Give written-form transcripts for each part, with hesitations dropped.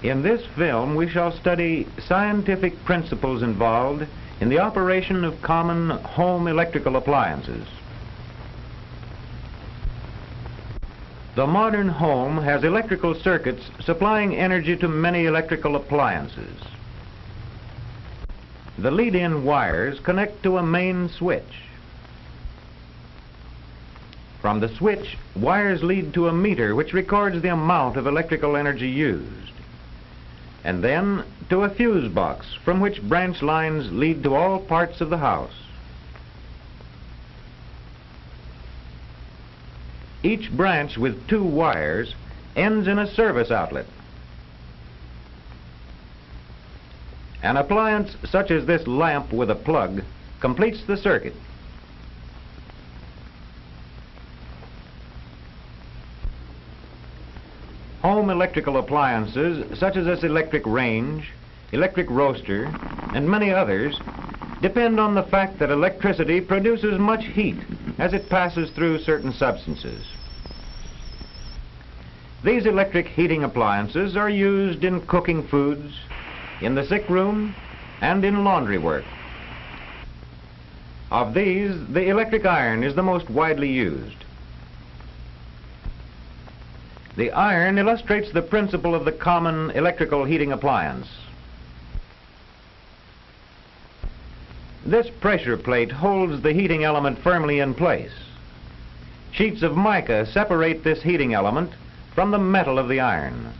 In this film, we shall study scientific principles involved in the operation of common home electrical appliances. The modern home has electrical circuits supplying energy to many electrical appliances. The lead-in wires connect to a main switch. From the switch, wires lead to a meter which records the amount of electrical energy used, and then to a fuse box from which branch lines lead to all parts of the house. Each branch with 2 wires ends in a service outlet. An appliance such as this lamp with a plug completes the circuit. Home electrical appliances such as this electric range, electric roaster, and many others depend on the fact that electricity produces much heat as it passes through certain substances. These electric heating appliances are used in cooking foods, in the sick room, and in laundry work. Of these, the electric iron is the most widely used. The iron illustrates the principle of the common electrical heating appliance. This pressure plate holds the heating element firmly in place. Sheets of mica separate this heating element from the metal of the iron.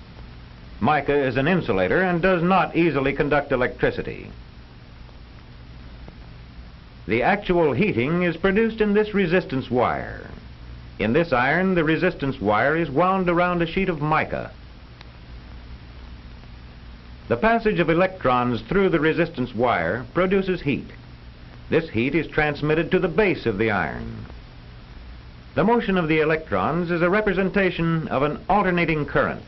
Mica is an insulator and does not easily conduct electricity. The actual heating is produced in this resistance wire. In this iron, the resistance wire is wound around a sheet of mica. The passage of electrons through the resistance wire produces heat. This heat is transmitted to the base of the iron. The motion of the electrons is a representation of an alternating current.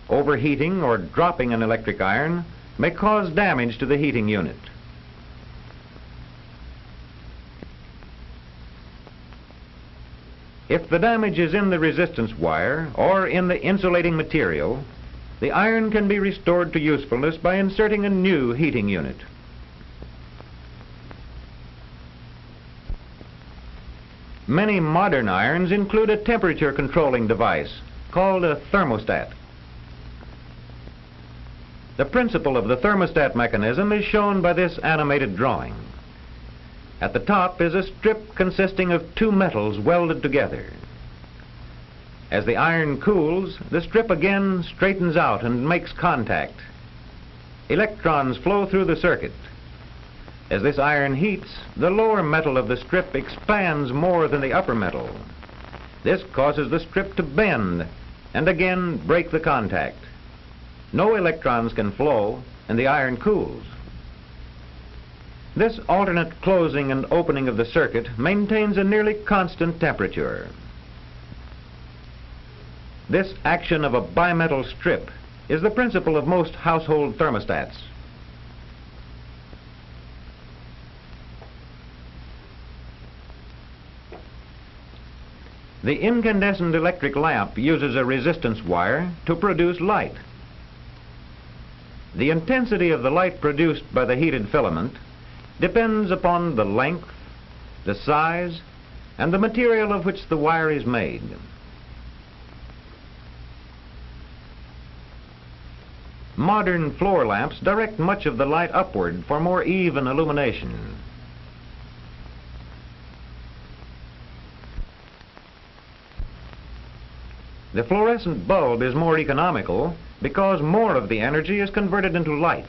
Overheating or dropping an electric iron may cause damage to the heating unit. If the damage is in the resistance wire or in the insulating material, the iron can be restored to usefulness by inserting a new heating unit. Many modern irons include a temperature controlling device called a thermostat. The principle of the thermostat mechanism is shown by this animated drawing. At the top is a strip consisting of 2 metals welded together. As the iron cools, the strip again straightens out and makes contact. Electrons flow through the circuit. As this iron heats, the lower metal of the strip expands more than the upper metal. This causes the strip to bend and again break the contact. No electrons can flow, and the iron cools. This alternate closing and opening of the circuit maintains a nearly constant temperature. This action of a bimetal strip is the principle of most household thermostats. The incandescent electric lamp uses a resistance wire to produce light. The intensity of the light produced by the heated filament depends upon the length, the size, and the material of which the wire is made. Modern floor lamps direct much of the light upward for more even illumination. The fluorescent bulb is more economical because more of the energy is converted into light.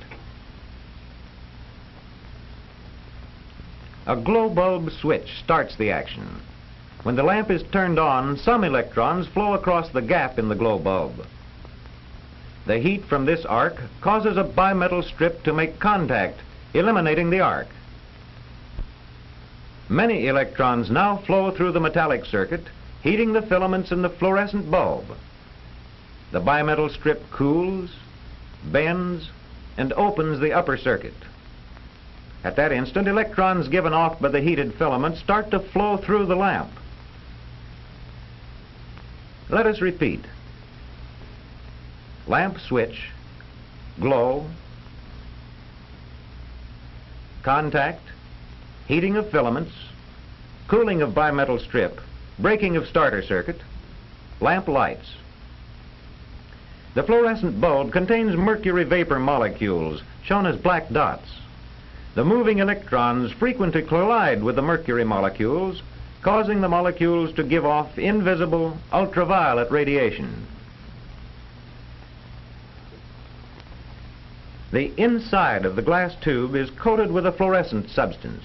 A glow bulb switch starts the action. When the lamp is turned on, some electrons flow across the gap in the glow bulb. The heat from this arc causes a bimetal strip to make contact, eliminating the arc. Many electrons now flow through the metallic circuit, heating the filaments in the fluorescent bulb. The bimetal strip cools, bends, and opens the upper circuit. At that instant, electrons given off by the heated filament start to flow through the lamp. Let us repeat. Lamp switch, glow, contact, heating of filaments, cooling of bimetal strip, breaking of starter circuit, lamp lights. The fluorescent bulb contains mercury vapor molecules shown as black dots. The moving electrons frequently collide with the mercury molecules, causing the molecules to give off invisible ultraviolet radiation. The inside of the glass tube is coated with a fluorescent substance.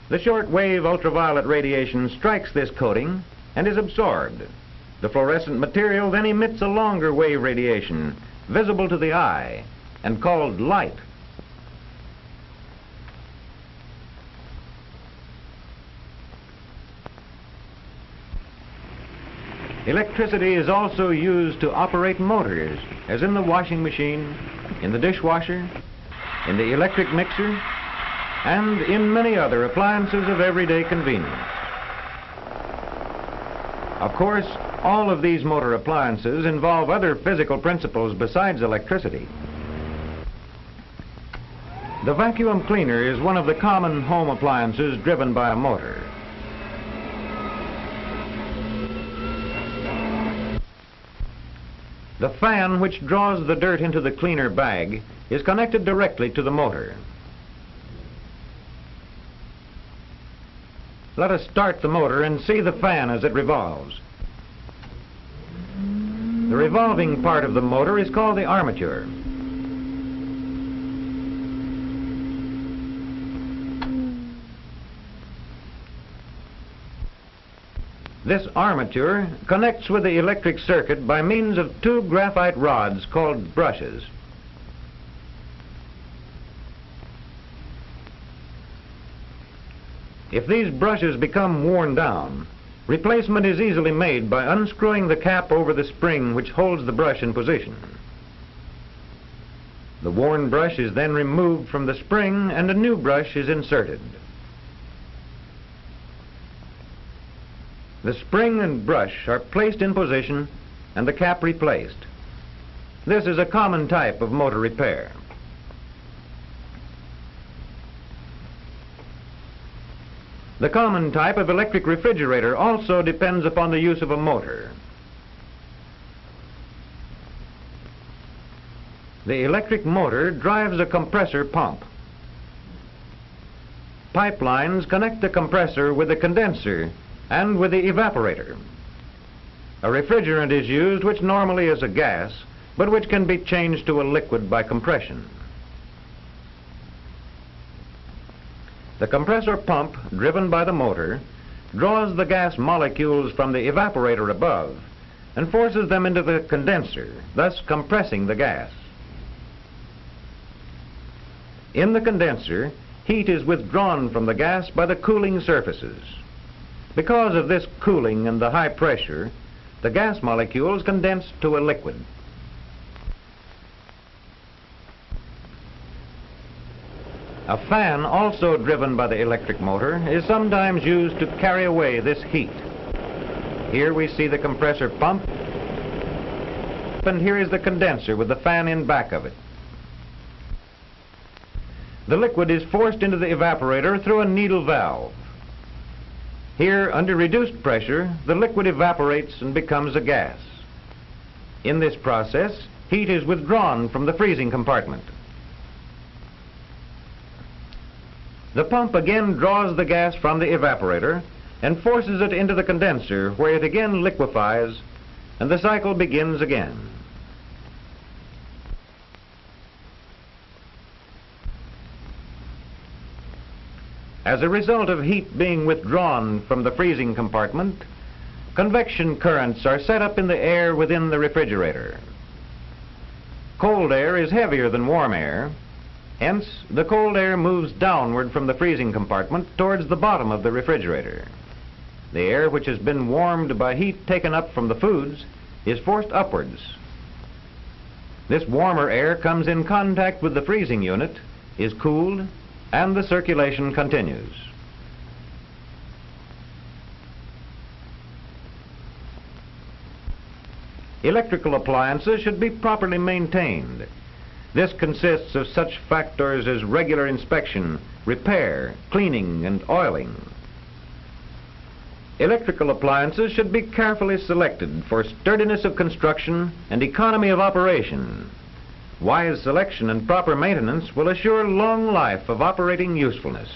The short-wave ultraviolet radiation strikes this coating and is absorbed. The fluorescent material then emits a longer wave radiation, visible to the eye, and called light. Electricity is also used to operate motors, as in the washing machine, in the dishwasher, in the electric mixer, and in many other appliances of everyday convenience. Of course, all of these motor appliances involve other physical principles besides electricity. The vacuum cleaner is one of the common home appliances driven by a motor. The fan which draws the dirt into the cleaner bag is connected directly to the motor. Let us start the motor and see the fan as it revolves. The revolving part of the motor is called the armature. This armature connects with the electric circuit by means of two graphite rods called brushes. If these brushes become worn down, replacement is easily made by unscrewing the cap over the spring which holds the brush in position. The worn brush is then removed from the spring and a new brush is inserted. The spring and brush are placed in position and the cap replaced. This is a common type of motor repair. The common type of electric refrigerator also depends upon the use of a motor. The electric motor drives a compressor pump. Pipelines connect the compressor with the condenser and with the evaporator. A refrigerant is used which normally is a gas, but which can be changed to a liquid by compression. The compressor pump, driven by the motor, draws the gas molecules from the evaporator above and forces them into the condenser, thus compressing the gas. In the condenser, heat is withdrawn from the gas by the cooling surfaces. Because of this cooling and the high pressure, the gas molecules condense to a liquid. A fan, also driven by the electric motor, is sometimes used to carry away this heat. Here we see the compressor pump, and here is the condenser with the fan in back of it. The liquid is forced into the evaporator through a needle valve. Here, under reduced pressure, the liquid evaporates and becomes a gas. In this process, heat is withdrawn from the freezing compartment. The pump again draws the gas from the evaporator and forces it into the condenser, where it again liquefies, and the cycle begins again. As a result of heat being withdrawn from the freezing compartment, convection currents are set up in the air within the refrigerator. Cold air is heavier than warm air, hence the cold air moves downward from the freezing compartment towards the bottom of the refrigerator. The air which has been warmed by heat taken up from the foods is forced upwards. This warmer air comes in contact with the freezing unit, is cooled, and the circulation continues. Electrical appliances should be properly maintained. This consists of such factors as regular inspection, repair, cleaning, and oiling. Electrical appliances should be carefully selected for sturdiness of construction and economy of operation. Wise selection and proper maintenance will assure long life of operating usefulness.